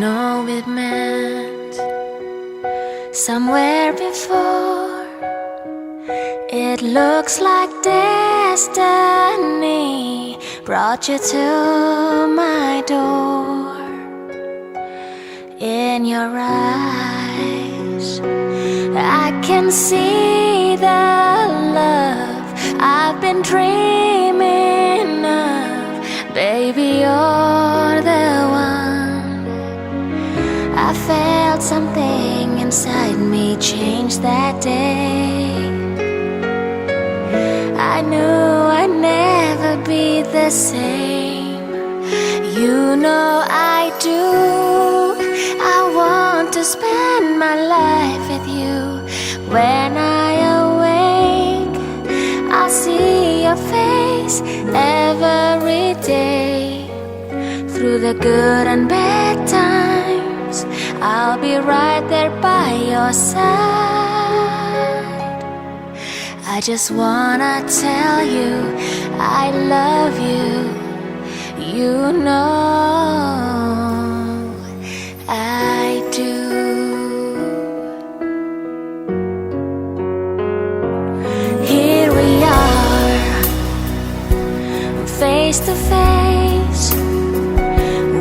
know it meant somewhere before. It looks like destiny brought you to my door. In your eyes, I can see the love I've been dreaming of. Baby, you're the one. I felt something inside me change that day. I knew I'd never be the same. You know I do. I want to spend my life with you. When I awake, I'll see your face every day. Through the good and bad times, I'll be right there by your side. I just wanna tell you I love you. You know I do. Here we are, face to face.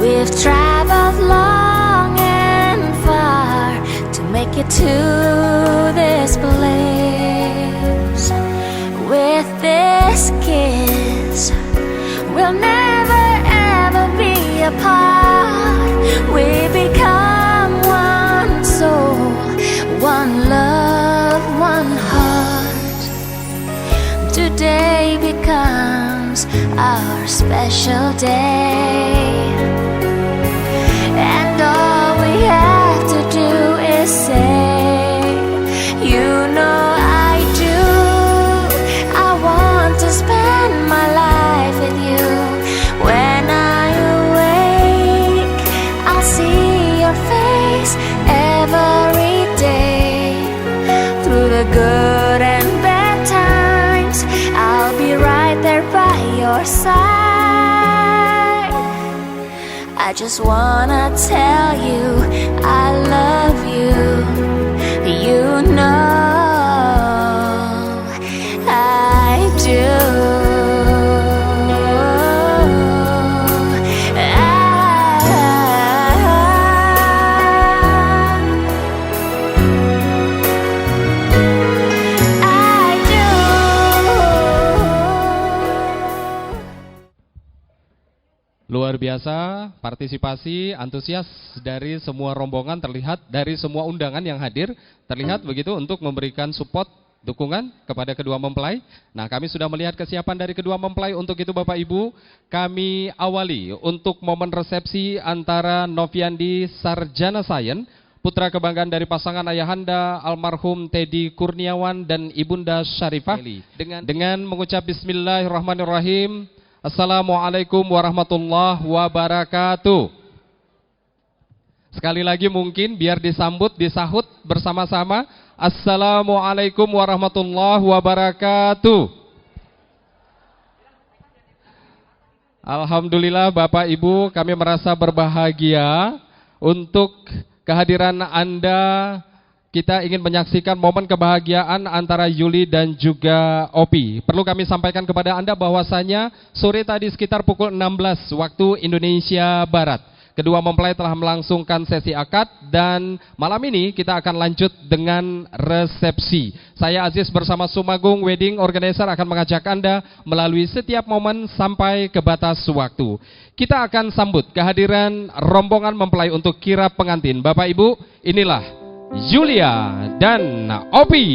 We've traveled long and far to make it to this place. With this kiss, we'll never ever be apart. We become one soul, one love, one heart. Today becomes our special day, and all we have to do is say, you know I do. I want to spend my life with you. When I awake, I'll see your face every day. Through the good and bad times, I'll be right there by your side. I just wanna tell you I love you. You know I do. Luar biasa, partisipasi, antusias dari semua rombongan terlihat, dari semua undangan yang hadir terlihat begitu untuk memberikan support, dukungan kepada kedua mempelai. Nah, kami sudah melihat kesiapan dari kedua mempelai. Untuk itu Bapak Ibu, kami awali untuk momen resepsi antara Noviandi Sarjana Sains, putra kebanggaan dari pasangan ayahanda almarhum Teddy Kurniawan dan Ibunda Syarifah, dengan mengucap Bismillahirrahmanirrahim. Assalamualaikum warahmatullahi wabarakatuh. Sekali lagi mungkin biar disambut, disahut bersama-sama. Assalamualaikum warahmatullahi wabarakatuh. Alhamdulillah Bapak Ibu, kami merasa berbahagia untuk kehadiran Anda. Kita ingin menyaksikan momen kebahagiaan antara Yuli dan juga Opi. Perlu kami sampaikan kepada Anda bahwasanya sore tadi sekitar pukul 16 waktu Indonesia Barat, kedua mempelai telah melangsungkan sesi akad dan malam ini kita akan lanjut dengan resepsi. Saya Aziz bersama Sumagung Wedding Organizer akan mengajak Anda melalui setiap momen sampai ke batas waktu. Kita akan sambut kehadiran rombongan mempelai untuk kirap pengantin. Bapak Ibu, inilah Yulia dan Opi.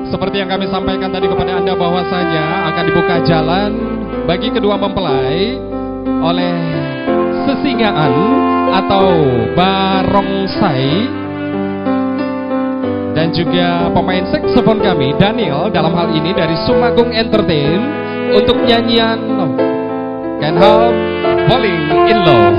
Seperti yang kami sampaikan tadi kepada Anda bahwasanya akan dibuka jalan bagi kedua mempelai oleh sesingaan atau barongsai dan juga pemain saksofon kami Daniel dalam hal ini dari Sumagung Entertain untuk nyanyian Can't Help Falling in Love.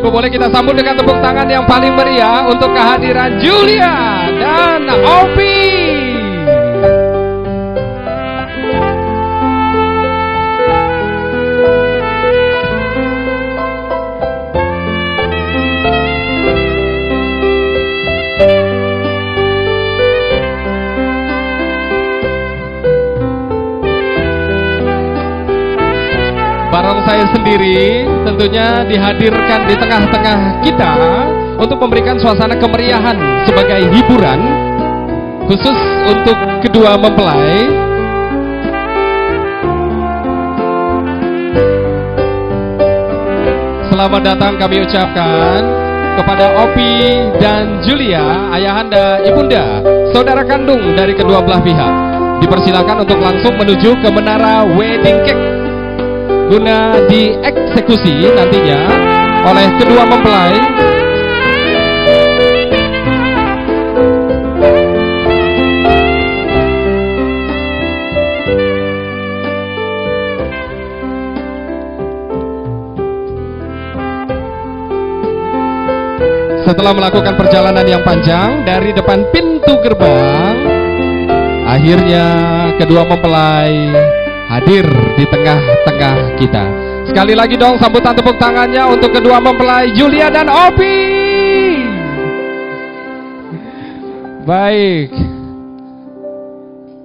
Ibu boleh kita sambut dengan tepuk tangan yang paling meriah untuk kehadiran Julia dan Opi. Bareng saya sendiri tentunya dihadirkan di tengah-tengah kita untuk memberikan suasana kemeriahan sebagai hiburan khusus untuk kedua mempelai. Selamat datang kami ucapkan kepada Opi dan Julia, ayahanda, ibunda, saudara kandung dari kedua belah pihak. Dipersilakan untuk langsung menuju ke menara wedding cake guna dieksekusi nantinya oleh kedua mempelai. Setelah melakukan perjalanan yang panjang dari depan pintu gerbang, akhirnya kedua mempelai hadir di tengah-tengah kita. Sekali lagi dong sambutan tepuk tangannya untuk kedua mempelai Julia dan Opi. Baik.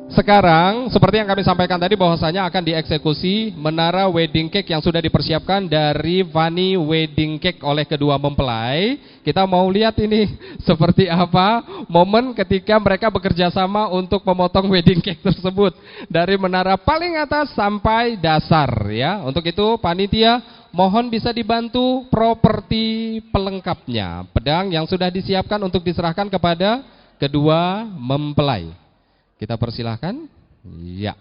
Sekarang seperti yang kami sampaikan tadi bahwasanya akan dieksekusi menara wedding cake yang sudah dipersiapkan dari Vani Wedding Cake oleh kedua mempelai. Kita mau lihat ini seperti apa momen ketika mereka bekerja sama untuk memotong wedding cake tersebut dari menara paling atas sampai dasar ya. Untuk itu panitia mohon bisa dibantu properti pelengkapnya. Pedang yang sudah disiapkan untuk diserahkan kepada kedua mempelai. Kita persilahkan. Ya.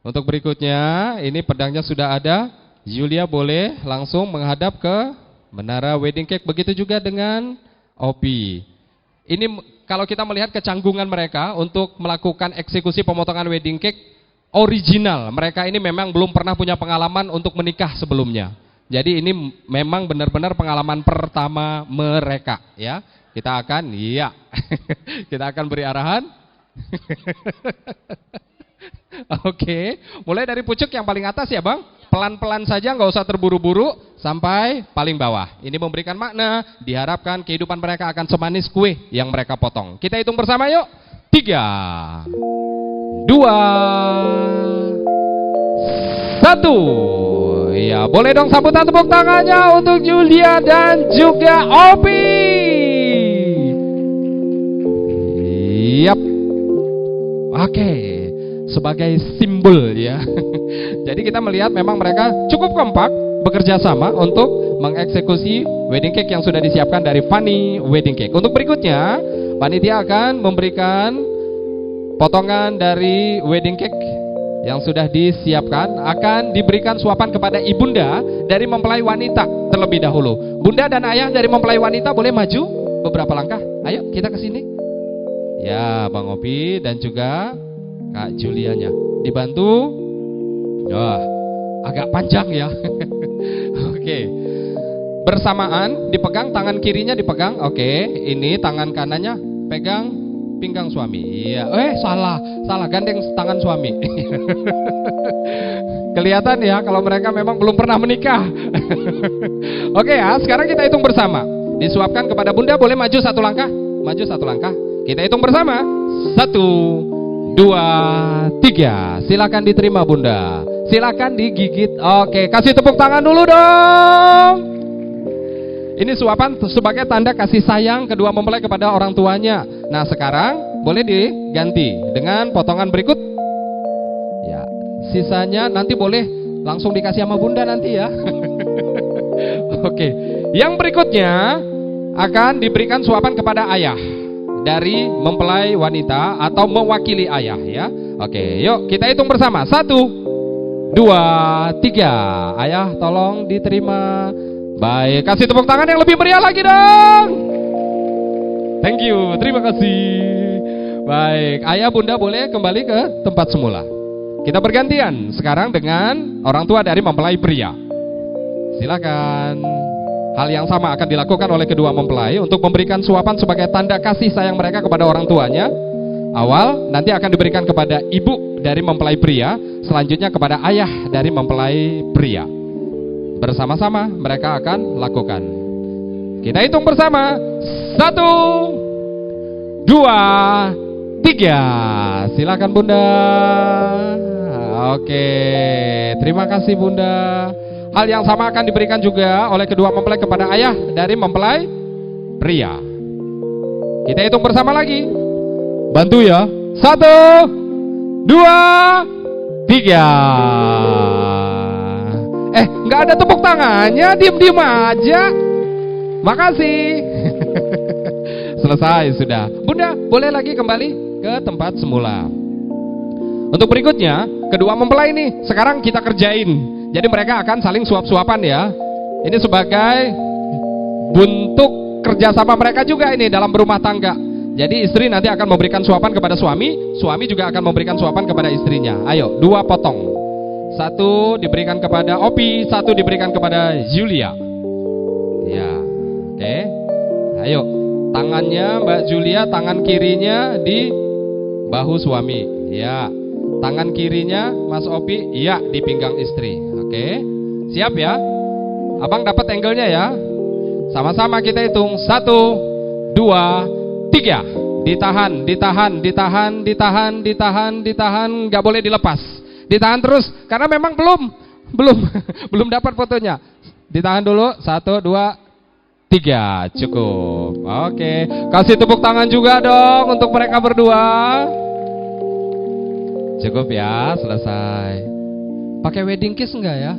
Untuk berikutnya, ini pedangnya sudah ada. Julia boleh langsung menghadap ke menara wedding cake. Begitu juga dengan Opi. Ini kalau kita melihat kecanggungan mereka untuk melakukan eksekusi pemotongan wedding cake original. Mereka ini memang belum pernah punya pengalaman untuk menikah sebelumnya. Jadi ini memang benar-benar pengalaman pertama mereka ya. Kita akan kita akan beri arahan. Oke, mulai dari pucuk yang paling atas ya Bang. Pelan-pelan saja, nggak usah terburu-buru sampai paling bawah. Ini memberikan makna, diharapkan kehidupan mereka akan semanis kue yang mereka potong. Kita hitung bersama yuk. 3, 2, 1. Ya, boleh dong sambutan tepuk tangannya untuk Julia dan juga Opi. Yap. Oke, sebagai simbol ya. Jadi kita melihat memang mereka cukup kompak bekerja sama untuk mengeksekusi wedding cake yang sudah disiapkan dari Vani Wedding Cake. Untuk berikutnya, panitia akan memberikan potongan dari wedding cake yang sudah disiapkan, akan diberikan suapan kepada ibunda dari mempelai wanita terlebih dahulu. Bunda dan ayah dari mempelai wanita boleh maju beberapa langkah. Ayo kita ke sini. Ya, Bang Opi dan juga Kak Julianya. Dibantu. Wah, agak panjang ya. Oke. Bersamaan dipegang, tangan kirinya dipegang. Oke, ini tangan kanannya pegang pinggang suami. Iya, salah gandeng tangan suami. Kelihatan ya kalau mereka memang belum pernah menikah. Oke ya, sekarang kita hitung bersama. Disuapkan kepada bunda, boleh maju satu langkah. Maju satu langkah. Kita hitung bersama. 1, 2, 3. Silakan diterima bunda. Silakan digigit. Oke, kasih tepuk tangan dulu dong. Ini suapan sebagai tanda kasih sayang kedua mempelai kepada orang tuanya. Nah sekarang boleh diganti dengan potongan berikut. Ya, sisanya nanti boleh langsung dikasih sama bunda nanti ya. Oke, yang berikutnya akan diberikan suapan kepada ayah dari mempelai wanita atau mewakili ayah ya. Oke, yuk kita hitung bersama. 1, 2, 3. Ayah tolong diterima. Baik, kasih tepuk tangan yang lebih meriah lagi dong. Thank you, terima kasih. Baik, ayah bunda boleh kembali ke tempat semula. Kita bergantian sekarang dengan orang tua dari mempelai pria. Silakan. Hal yang sama akan dilakukan oleh kedua mempelai untuk memberikan suapan sebagai tanda kasih sayang mereka kepada orang tuanya. Awal nanti akan diberikan kepada ibu dari mempelai pria, selanjutnya kepada ayah dari mempelai pria. Bersama-sama mereka akan lakukan. Kita hitung bersama. 1, 2, 3. Silakan bunda. Oke, terima kasih bunda. Hal yang sama akan diberikan juga oleh kedua mempelai kepada ayah dari mempelai pria. Kita hitung bersama lagi. Bantu ya. 1, 2, 3. Nggak ada tepuk tangannya, diem-diem aja. Makasih. Selesai sudah. Bunda, boleh lagi kembali ke tempat semula. Untuk berikutnya, kedua mempelai ini sekarang kita kerjain. Jadi mereka akan saling suap-suapan ya. Ini sebagai bentuk kerjasama mereka juga ini dalam berumah tangga. Jadi istri nanti akan memberikan suapan kepada suami, suami juga akan memberikan suapan kepada istrinya. Ayo, 2 potong. 1 diberikan kepada Opi, 1 diberikan kepada Julia. Ya, oke. Ayo, tangannya Mbak Julia, tangan kirinya di bahu suami. Ya, tangan kirinya Mas Opi, iya di pinggang istri. Oke, siap ya? Abang dapat angle-nya ya? Sama-sama kita hitung. 1, 2, 3. Ditahan, ditahan, ditahan, ditahan, ditahan, ditahan. Gak boleh dilepas. Ditahan terus, karena memang belum dapat fotonya. Ditahan dulu. 1, 2, 3. Cukup. Oke, kasih tepuk tangan juga dong untuk mereka berdua. Cukup ya, selesai. Pakai wedding kiss enggak ya?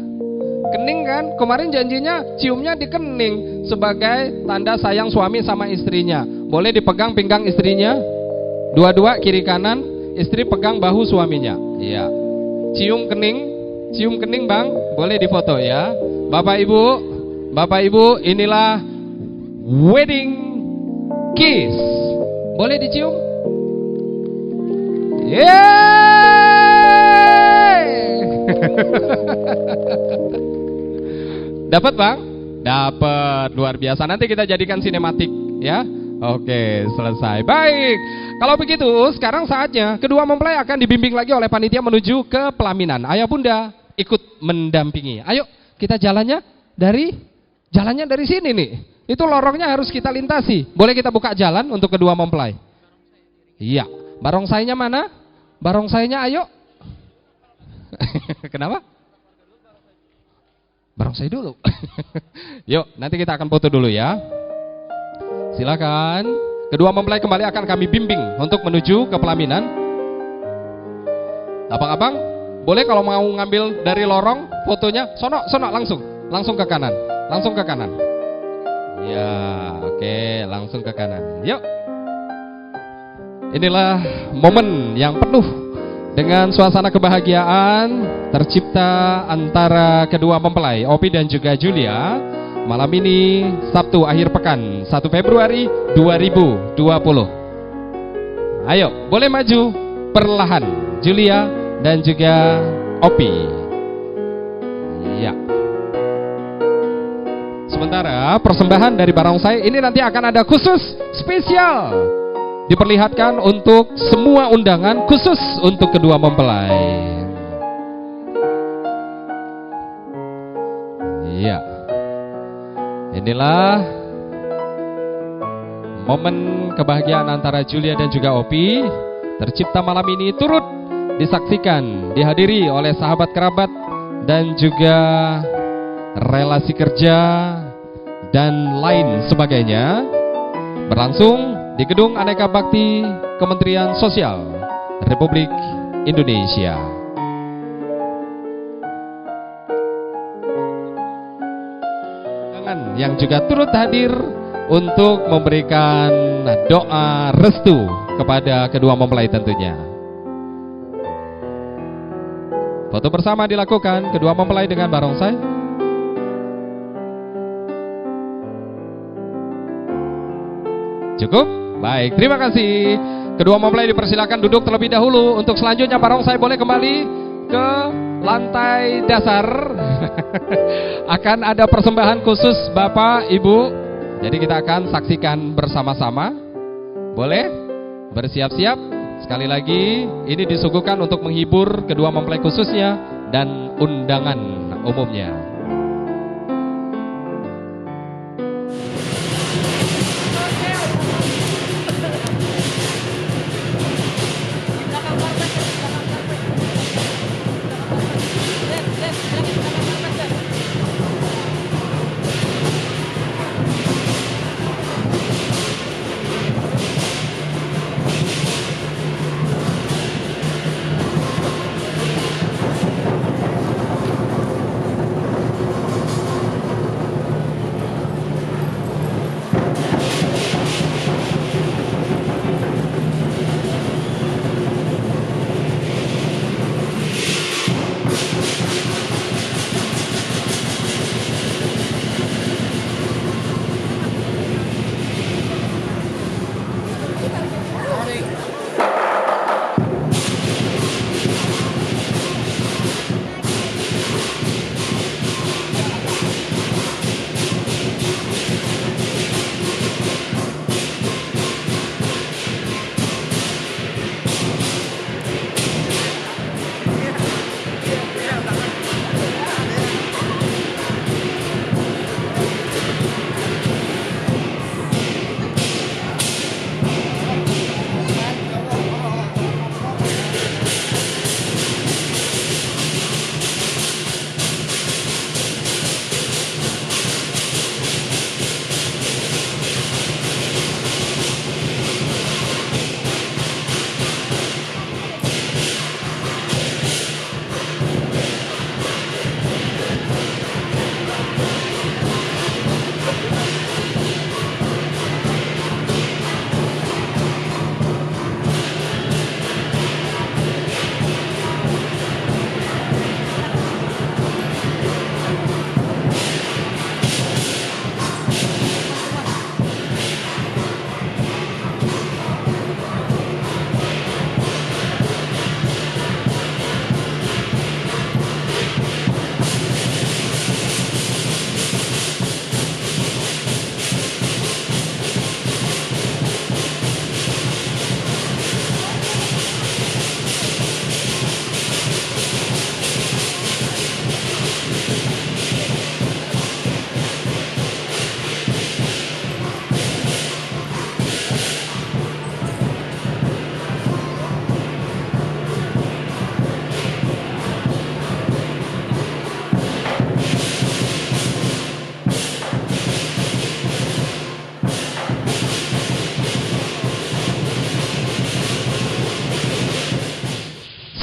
Kening kan? Kemarin janjinya ciumnya di kening sebagai tanda sayang suami sama istrinya. Boleh dipegang pinggang istrinya. Dua-dua kiri kanan, istri pegang bahu suaminya. Iya. Cium kening Bang. Boleh difoto ya. Bapak Ibu, inilah wedding kiss. Boleh dicium? Dapat Bang? Dapat, luar biasa. Nanti kita jadikan sinematik ya. Oke, selesai. Baik. Kalau begitu, sekarang saatnya kedua mempelai akan dibimbing lagi oleh panitia menuju ke pelaminan. Ayah bunda ikut mendampingi. Ayo, kita jalannya dari sini nih. Itu lorongnya harus kita lintasi. Boleh kita buka jalan untuk kedua mempelai? Iya. Barongsainya mana? Barongsainya ayo. Kenapa? Barongsai dulu. Yuk, nanti kita akan foto dulu ya. Silakan. Kedua mempelai kembali akan kami bimbing untuk menuju ke pelaminan. Abang-abang, boleh kalau mau ngambil dari lorong fotonya, sono langsung ke kanan. Ya, oke, langsung ke kanan. Yuk. Inilah momen yang penuh dengan suasana kebahagiaan tercipta antara kedua mempelai, Opi dan juga Julia. Malam ini Sabtu akhir pekan 1 Februari 2020. Ayo, boleh maju perlahan Julia dan juga Opi. Ya. Sementara persembahan dari barongsai ini nanti akan ada khusus spesial diperlihatkan untuk semua undangan, khusus untuk kedua mempelai. Iya. Inilah momen kebahagiaan antara Julia dan juga Opi tercipta malam ini, turut disaksikan, dihadiri oleh sahabat kerabat dan juga relasi kerja dan lain sebagainya, berlangsung di Gedung Aneka Bakti Kementerian Sosial Republik Indonesia. Yang juga turut hadir untuk memberikan doa restu kepada kedua mempelai tentunya. Foto bersama dilakukan kedua mempelai dengan barongsai. Cukup? Baik, terima kasih. Kedua mempelai dipersilakan duduk terlebih dahulu. Untuk selanjutnya barongsai boleh kembali ke lantai dasar. Akan ada persembahan khusus Bapak Ibu. Jadi kita akan saksikan bersama-sama. Boleh bersiap-siap. Sekali lagi ini disuguhkan untuk menghibur kedua mempelai khususnya dan undangan umumnya.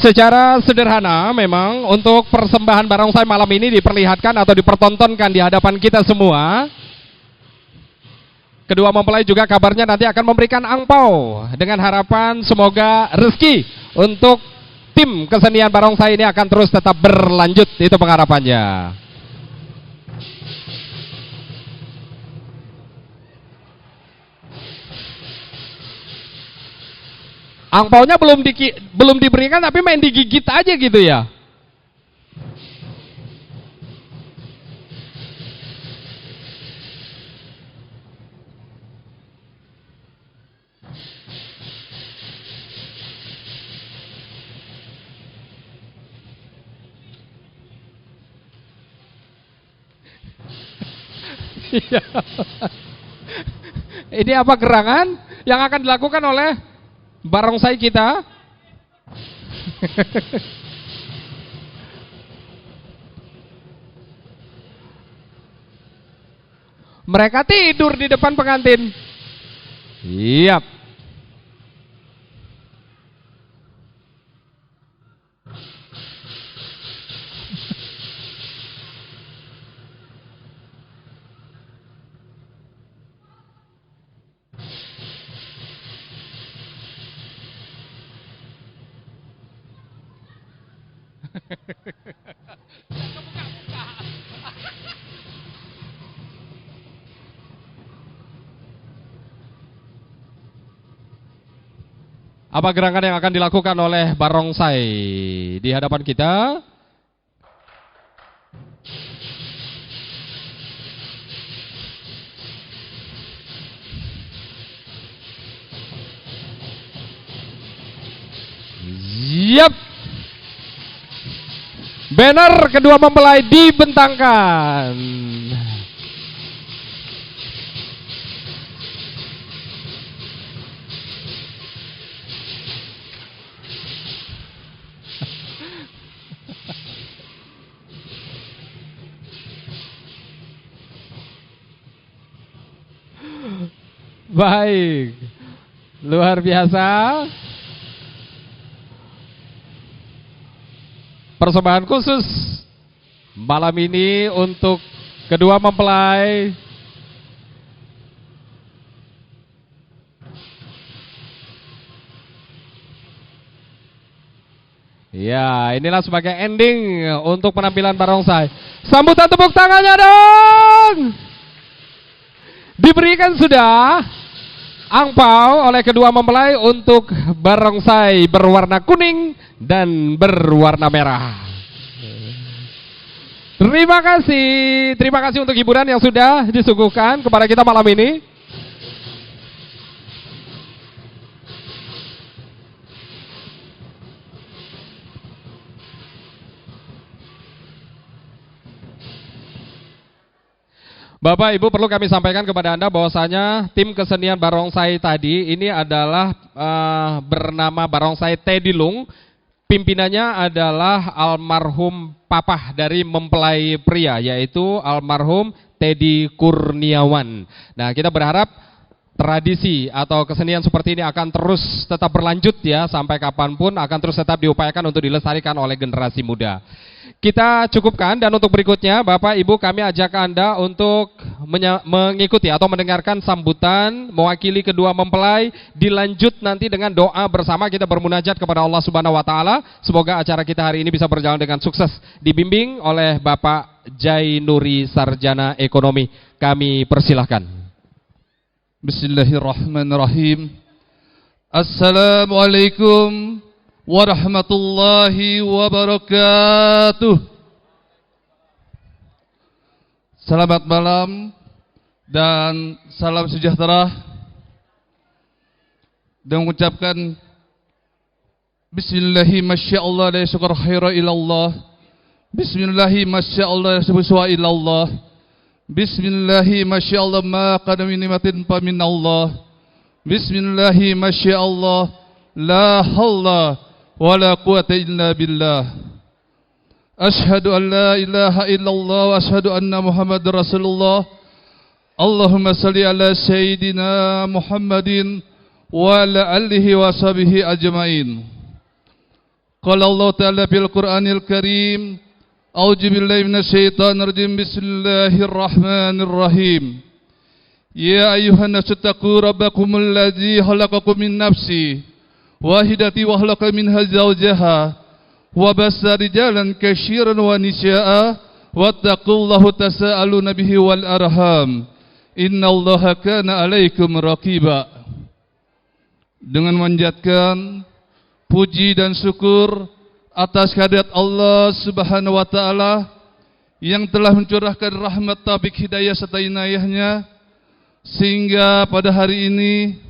Secara sederhana memang untuk persembahan barongsai malam ini diperlihatkan atau dipertontonkan di hadapan kita semua. Kedua mempelai juga kabarnya nanti akan memberikan angpau dengan harapan semoga rezeki untuk tim kesenian barongsai ini akan terus tetap berlanjut, itu pengharapannya. Angpaunya belum diberikan tapi main digigit aja gitu ya. Ini apa gerangan yang akan dilakukan oleh barongsai kita? Mereka tidur di depan pengantin. Siap. Apa gerakan yang akan dilakukan oleh barongsai di hadapan kita? Yap. Banner kedua mempelai dibentangkan. Baik. Luar biasa. Persembahan khusus malam ini untuk kedua mempelai. Ya, inilah sebagai ending untuk penampilan barongsai. Sambutan tepuk tangannya dong. Diberikan sudah angpau oleh kedua mempelai untuk barongsai berwarna kuning dan berwarna merah. Terima kasih untuk hiburan yang sudah disuguhkan kepada kita malam ini. Bapak Ibu, perlu kami sampaikan kepada Anda bahwasanya tim kesenian barongsai tadi ini adalah bernama Barongsai Tedilung. Pimpinannya adalah almarhum papah dari mempelai pria, yaitu almarhum Teddy Kurniawan. Nah, kita berharap tradisi atau kesenian seperti ini akan terus tetap berlanjut ya, sampai kapanpun akan terus tetap diupayakan untuk dilestarikan oleh generasi muda. Kita cukupkan, dan untuk berikutnya Bapak Ibu kami ajak Anda untuk mengikuti atau mendengarkan sambutan mewakili kedua mempelai. Dilanjut nanti dengan doa bersama, kita bermunajat kepada Allah Subhanahu wa taala. Semoga acara kita hari ini bisa berjalan dengan sukses, dibimbing oleh Bapak Jainuri Sarjana Ekonomi. Kami persilahkan. Bismillahirrahmanirrahim. Assalamualaikum warahmatullahi wabarakatuh. Selamat malam dan salam sejahtera. Dan mengucapkan Bismillahi masyaallah la syukur khaira ilallah. Bismillahi masyaallah la syukur ilallah. Bismillahi masyaallah ma qadam min nimatin fa minallah. Bismillahi masyaallah la haula wala quwata illa billah. Ashhadu an la ilaha illallah wa ashhadu anna Muhammadar Rasulullah. Allahumma salli ala sayyidina Muhammadin wa ala alihi wa sahbihi ajmain. Qala Allah ta'ala fil Qur'anil Karim, a'udzu billahi minasyaitonir rajim. Bismillahirrahmanirrahim. Ya ayyuhan nasu taqu rabbakumul ladzi khalaqakum min nafsin wahidati wa khalaqa minha zawjaha wa bassa rijalan katsiran wa nisaa'a wattaqullaha tasaaluna bihi wal arham innallaha kana 'alaikum raqiba. Dengan memanjatkan puji dan syukur atas kehadirat Allah Subhanahu wa taala yang telah mencurahkan rahmat, taufik, hidayah serta inayahnya sehingga pada hari ini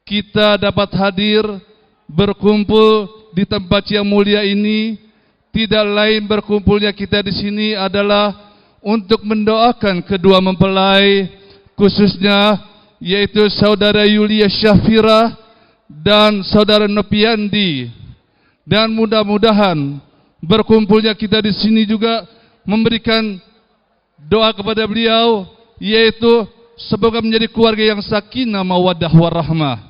kita dapat hadir berkumpul di tempat yang mulia ini. Tidak lain berkumpulnya kita di sini adalah untuk mendoakan kedua mempelai, khususnya yaitu saudara Yulia Syafira dan saudara Nopiandi. Dan mudah-mudahan berkumpulnya kita di sini juga memberikan doa kepada beliau, yaitu semoga menjadi keluarga yang sakinah mawaddah warahmah.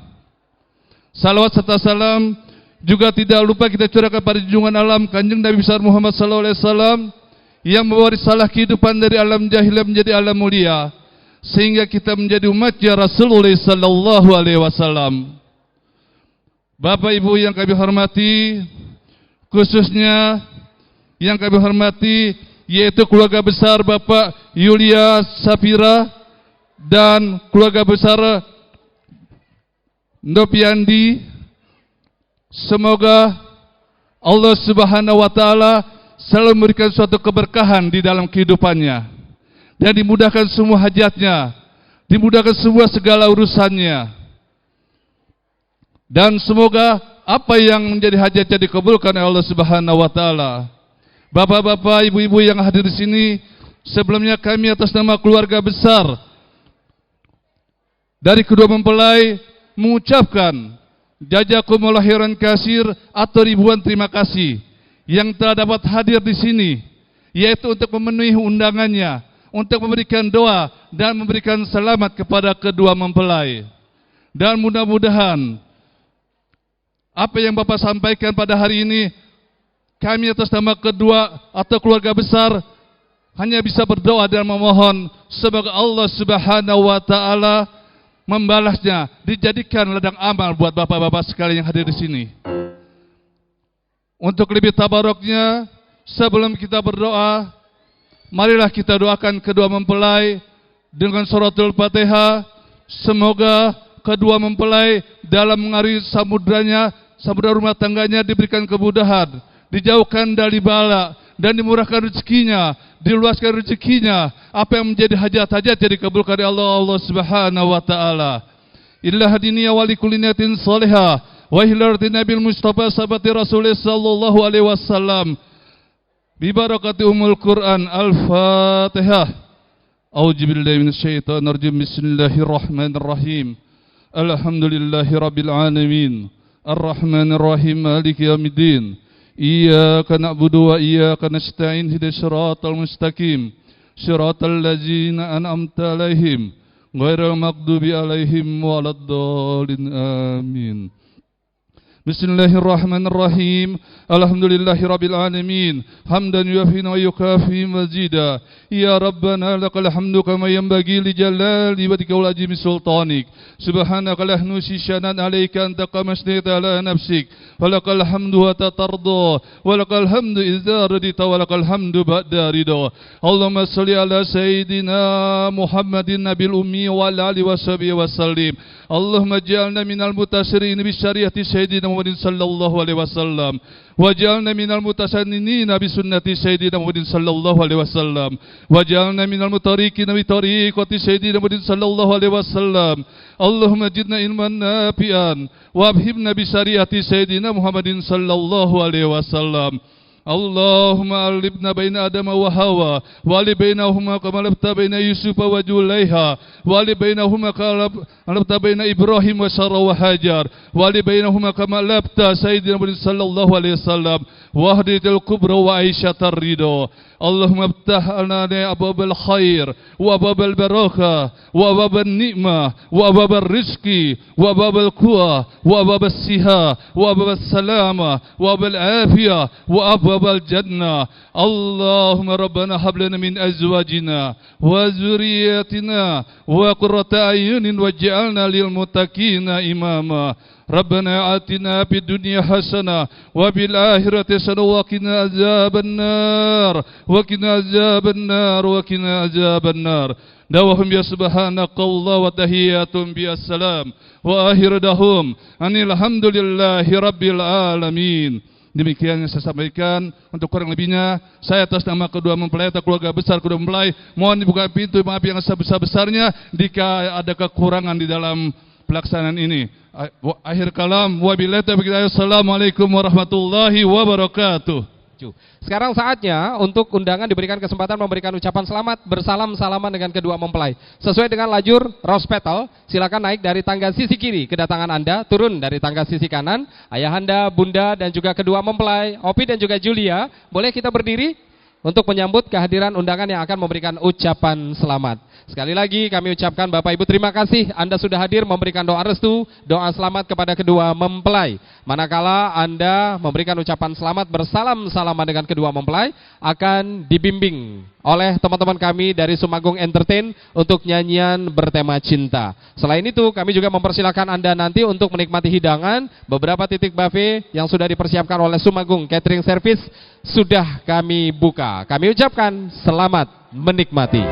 Salawat serta salam juga tidak lupa kita curahkan pada junjungan alam Kanjeng Nabi besar Muhammad SAW yang membawa risalah kehidupan dari alam jahiliyah menjadi alam mulia, sehingga kita menjadi umatnya Rasulullah SAW. Bapak Ibu yang kami hormati, khususnya yang kami hormati yaitu keluarga besar Bapak Yulia Safira dan keluarga besar Nopiandi, Semoga Allah Subhanahu wa taala selalu memberikan suatu keberkahan di dalam kehidupannya dan dimudahkan semua hajatnya, dimudahkan semua segala urusannya. Dan semoga apa yang menjadi hajatnya dikabulkan oleh Allah Subhanahu wa taala. Bapak-bapak, ibu-ibu yang hadir di sini, sebelumnya kami atas nama keluarga besar dari kedua mempelai mengucapkan jazakumullah khairan katsir atau ribuan terima kasih yang telah dapat hadir di sini, yaitu untuk memenuhi undangannya, untuk memberikan doa dan memberikan selamat kepada kedua mempelai. Dan mudah-mudahan apa yang Bapak sampaikan pada hari ini, kami atas nama kedua atau keluarga besar hanya bisa berdoa dan memohon semoga Allah Subhanahu wa taala membalasnya, dijadikan ladang amal buat bapak-bapak sekalian yang hadir di sini. Untuk lebih tabaroknya, sebelum kita berdoa, marilah kita doakan kedua mempelai dengan suratul Fatihah. Semoga kedua mempelai dalam mengarungi samudra rumah tangganya diberikan kemudahan, dijauhkan dari bala dan dimurahkan rezekinya, diluaskan rezekinya. Apa yang menjadi hajat-hajat jadi dikabulkan oleh Allah Subhanahu wa taala. Illa hadiniya wa likulli niyatin salihah wa hilati nabil mustafa sabati rasulullah sallallahu alaihi wasallam bi barakati umul Quran. Al-Fatihah. A'udzu billahi minasyaitonir rajim. Bismillahirrahmanirrahim. Alhamdulillahi rabbil alamin. Ar-Rahmanir Rahim. Maliki yaumiddin. Iyyaka na'budu wa iyyaka nasta'in. Ihdinas siratal mustaqim. Siratal ladzina an'amta 'alaihim ghairil maghdubi 'alaihim waladdallin. Amin. Bismillahirrahmanirrahim. Alhamdulillahi rabbil alamin. Hamdan yuafi wa yukafi mazida. Ya Rabbana lakal hamdu kama yanbaghi li jalali wajhika wal azimi sultanik. Subhanaka la nuhsi syanan 'alaika anta kama asnayta ala nafsik. Walakal hamdu wa tatarda. Walakal hamdu idza radita walakal hamdu ba'da ridha. Allahumma shalli ala sayyidina Muhammadin nabil ummi wa ala alihi washabihi wasallim. Allahumma ij'alna minal mutasyirin bi syariati sayyidina Muhammadin sallallahu alaihi wasallam. Waj'alna minal mutasanninina bi sunnati sayyidina Muhammadin sallallahu alaihi wasallam. Waj'alna minal mutariqina bi tariqati sayyidina Muhammadin sallallahu alaihi wasallam. Allahumma zidna ilman nafi'an wa abhibna bi syariati sayyidina Muhammadin sallallahu alaihi wasallam. Allahumma alibna baina Adam wa Hawa wa ali bainahuma kama labta baina Yusuf wa Julaiha wa ali bainahuma kama labta baina Ibrahim wa Sarah wa Hajar wa ali bainahuma kama labta Sayyidina Muhammad sallallahu alaihi wasallam wa hadiyatul kubra wa Aisyah ridha. Allahumma iftah lana abwabal khair wa abwabal barakah wa abwabal ni'mah wa abwabal rizqi wa abwabal quwa wa abwabal siha wa abwabal salama wa abwabal afiyah wa abwabal jannah. Allahumma rabbana hab lana min azwajina wa zurriyyatina wa qurrata ayunin waj'alna lil muttaqina imama. Rabbana atina fid dunya hasanah wa fil akhirati hasanah wa qina azabannar wa qina azabannar wa qina azabannar. Dawahum ya subhanakallah wa tahiyatum bi assalam wa akhiru dahum anil hamdulillahi rabbil alamin. Demikian yang saya sampaikan. Untuk kurang lebihnya saya atas nama kedua mempelai atau keluarga besar kedua mempelai mohon dibuka pintu maaf yang sebesar-besarnya jika ada kekurangan di dalam pelaksanaan ini. Akhir kalam, wabillahi taufiq. Assalamualaikum warahmatullahi wabarakatuh. Sekarang saatnya untuk undangan diberikan kesempatan memberikan ucapan selamat bersalam-salaman dengan kedua mempelai. Sesuai dengan lajur Rose Petal, silakan naik dari tangga sisi kiri kedatangan Anda, turun dari tangga sisi kanan. Ayahanda, Bunda dan juga kedua mempelai, Opi dan juga Julia, boleh kita berdiri untuk menyambut kehadiran undangan yang akan memberikan ucapan selamat. Sekali lagi kami ucapkan Bapak Ibu terima kasih Anda sudah hadir memberikan doa restu, doa selamat kepada kedua mempelai. Manakala Anda memberikan ucapan selamat bersalam-salaman dengan kedua mempelai, akan dibimbing oleh teman-teman kami dari Sumagung Entertain untuk nyanyian bertema cinta. Selain itu kami juga mempersilahkan Anda nanti untuk menikmati hidangan. Beberapa titik buffet yang sudah dipersiapkan oleh Sumagung Catering Service sudah kami buka. Kami ucapkan selamat menikmati.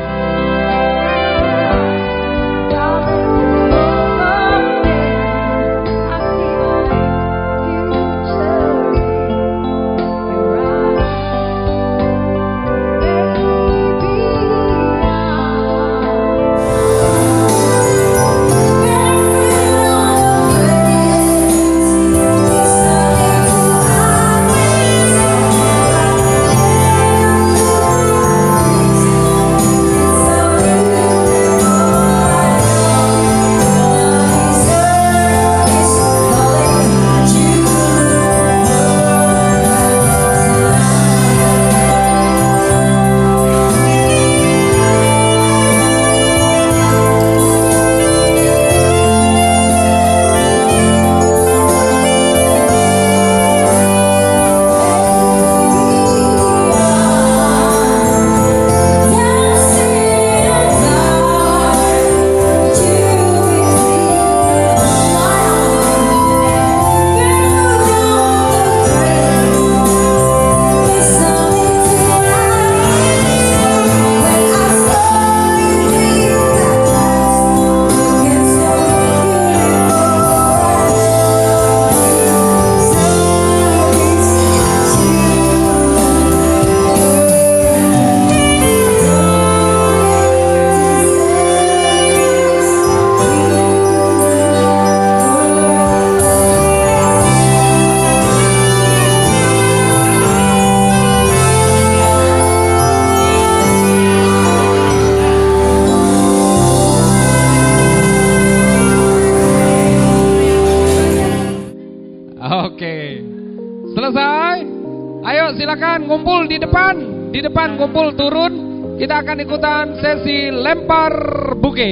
ngumpul di depan ngumpul turun. Kita akan ikutan sesi lempar buke.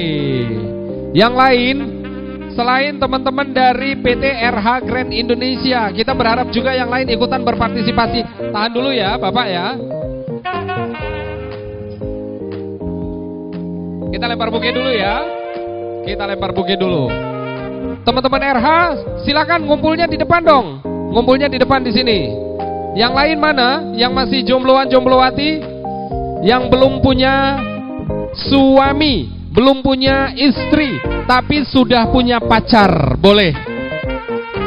Yang lain selain teman-teman dari PT RH Grand Indonesia, kita berharap juga yang lain ikutan berpartisipasi. Tahan dulu ya Bapak ya. Kita lempar buke dulu ya. Kita lempar buke dulu. Teman-teman RH, silakan ngumpulnya di depan dong. Ngumpulnya di depan di sini. Yang lain mana? Yang masih jombloan jomblowati, yang belum punya suami, belum punya istri, tapi sudah punya pacar, boleh.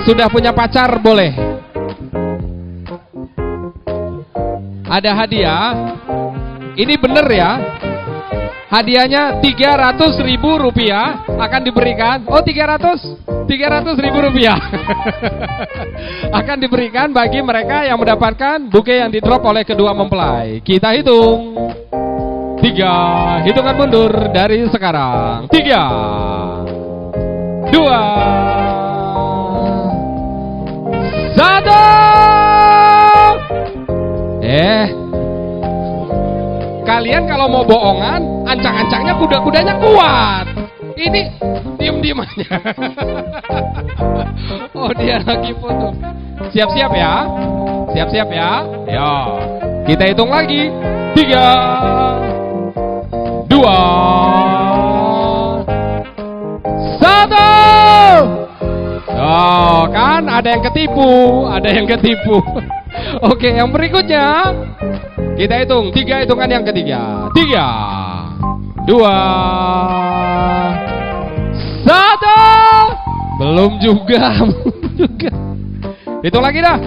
Sudah punya pacar, boleh. Ada hadiah. Ini bener ya. Hadiahnya 300.000 rupiah akan diberikan. Oh 300.000 rupiah akan diberikan bagi mereka yang mendapatkan buke yang didrop oleh kedua mempelai. Kita hitung 3, hitungan mundur dari sekarang. 3, 2, 1. Kalian kalau mau bohongan, ancang-ancangnya kuda-kudanya kuat. Ini diem-diem aja. Oh dia lagi foto. Siap-siap ya. Siap-siap ya. Yo. Kita hitung lagi. 3, 2, 1. Oh kan ada yang ketipu. Oke yang berikutnya. Kita hitung 3 hitungan yang ketiga. 3, 2, 1. Belum juga. Hitung lagi dah.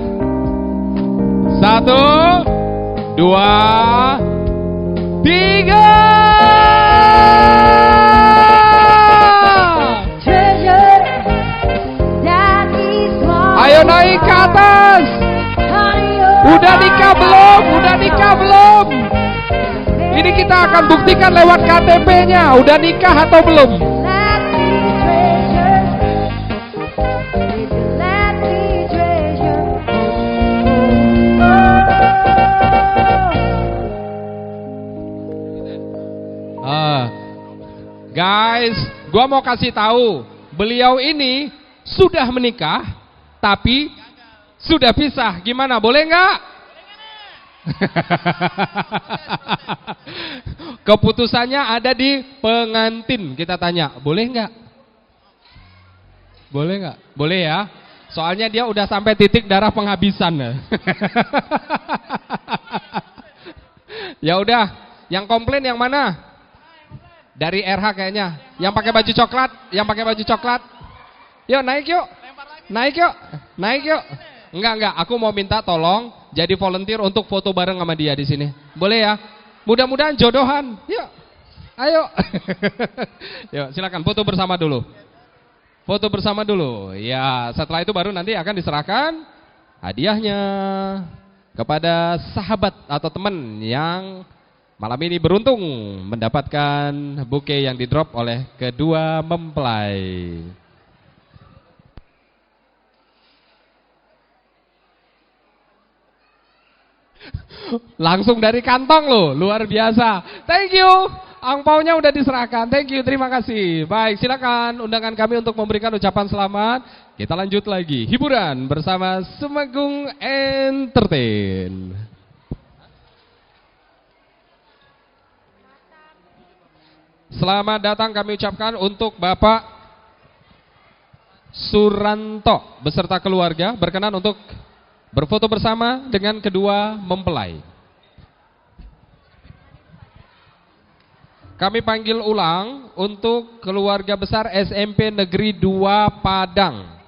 1, 2, 3. Ayo naik ke atas. Udah nikah belum? Ini kita akan buktikan lewat KTP-nya. Udah nikah atau belum? Guys, gua mau kasih tahu, beliau ini sudah menikah, tapi sudah pisah. Gimana? Boleh nggak? Keputusannya ada di pengantin. Kita tanya, boleh nggak? Boleh nggak? Boleh ya. Soalnya dia udah sampai titik darah penghabisan. Ya udah, yang komplain yang mana? Dari RH kayaknya. Yang pakai baju coklat, Yuk naik yuk. Naik yuk. Enggak, aku mau minta tolong jadi volunteer untuk foto bareng sama dia di sini. Boleh ya? Mudah-mudahan jodohan. Yuk. Ayo. Yuk, silakan foto bersama dulu. Ya, setelah itu baru nanti akan diserahkan hadiahnya kepada sahabat atau teman yang malam ini beruntung mendapatkan buke yang didrop oleh kedua mempelai. Langsung dari kantong loh, luar biasa. Thank you, angpaunya udah diserahkan. Thank you, terima kasih. Baik, silakan undangan kami untuk memberikan ucapan selamat. Kita lanjut lagi, hiburan bersama Sumagung Entertain. Selamat datang kami ucapkan untuk Bapak Suranto beserta keluarga, berkenan untuk berfoto bersama dengan kedua mempelai. Kami panggil ulang untuk keluarga besar SMP Negeri 2 Padang.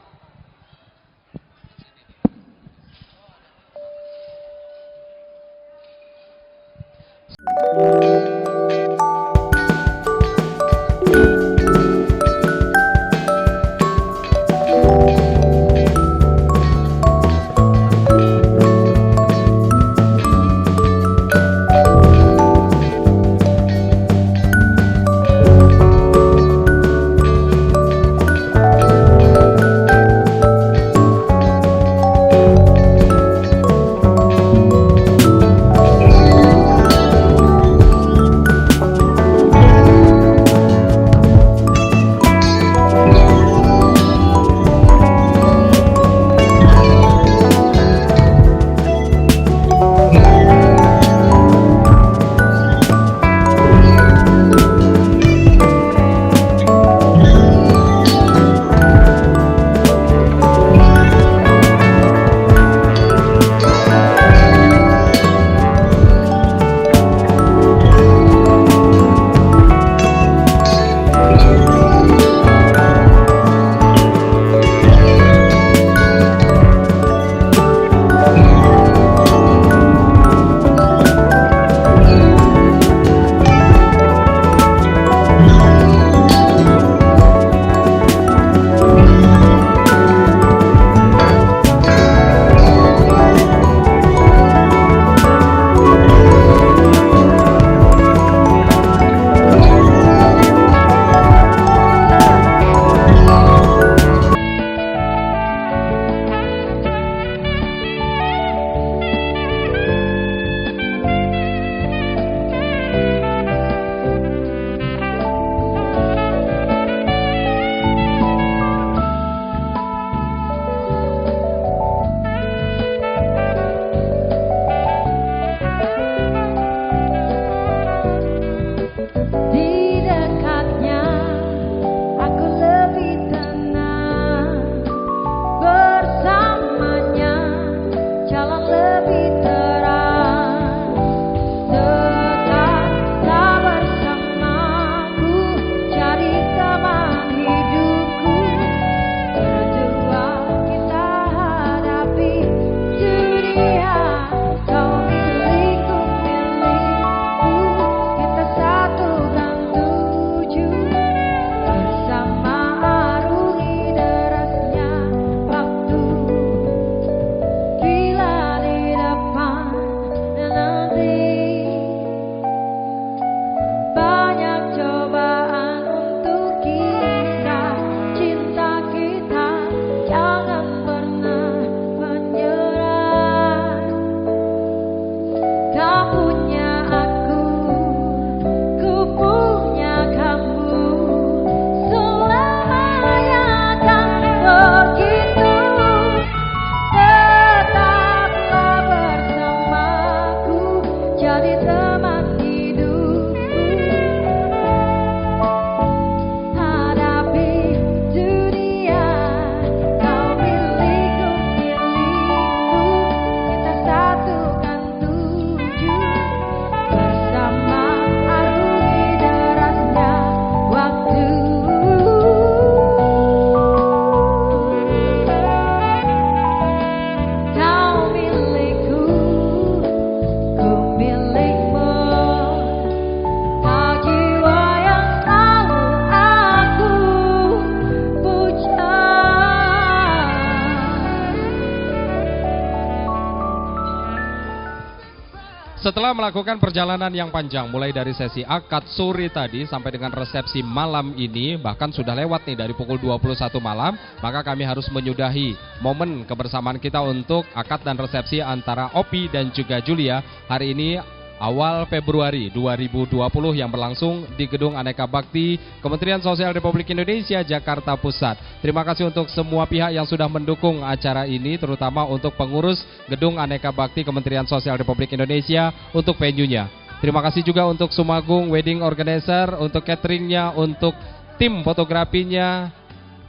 jadi teman hidupku. Hadapi dunia, kau milikku, kita satukan tujuh bersama arungi derasnya waktu. Kau milikku, ku milikmu, kau jiwa yang selalu aku puja. Setelah melakukan perjalanan yang panjang, mulai dari sesi akad sore tadi sampai dengan resepsi malam ini, bahkan sudah lewat nih dari pukul 21 malam, maka kami harus menyudahi momen kebersamaan kita untuk akad dan resepsi antara Opi dan juga Julia hari ini awal Februari 2020 yang berlangsung di Gedung Aneka Bakti Kementerian Sosial Republik Indonesia Jakarta Pusat. Terima kasih untuk semua pihak yang sudah mendukung acara ini, terutama untuk pengurus Gedung Aneka Bakti Kementerian Sosial Republik Indonesia untuk venue-nya. Terima kasih juga untuk Sumagung Wedding Organizer, untuk cateringnya, untuk tim fotografinya,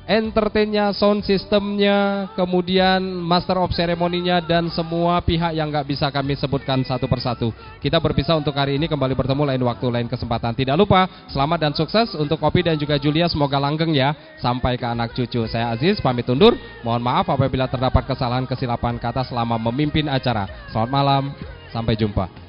entertainnya, sound systemnya, kemudian master of ceremony-nya, dan semua pihak yang nggak bisa kami sebutkan satu persatu. Kita berpisah untuk hari ini, kembali bertemu lain waktu, lain kesempatan. Tidak lupa, selamat dan sukses untuk Opi dan juga Julia, semoga langgeng ya, sampai ke anak cucu. Saya Aziz, pamit undur, mohon maaf apabila terdapat kesalahan kesilapan kata selama memimpin acara. Selamat malam, sampai jumpa.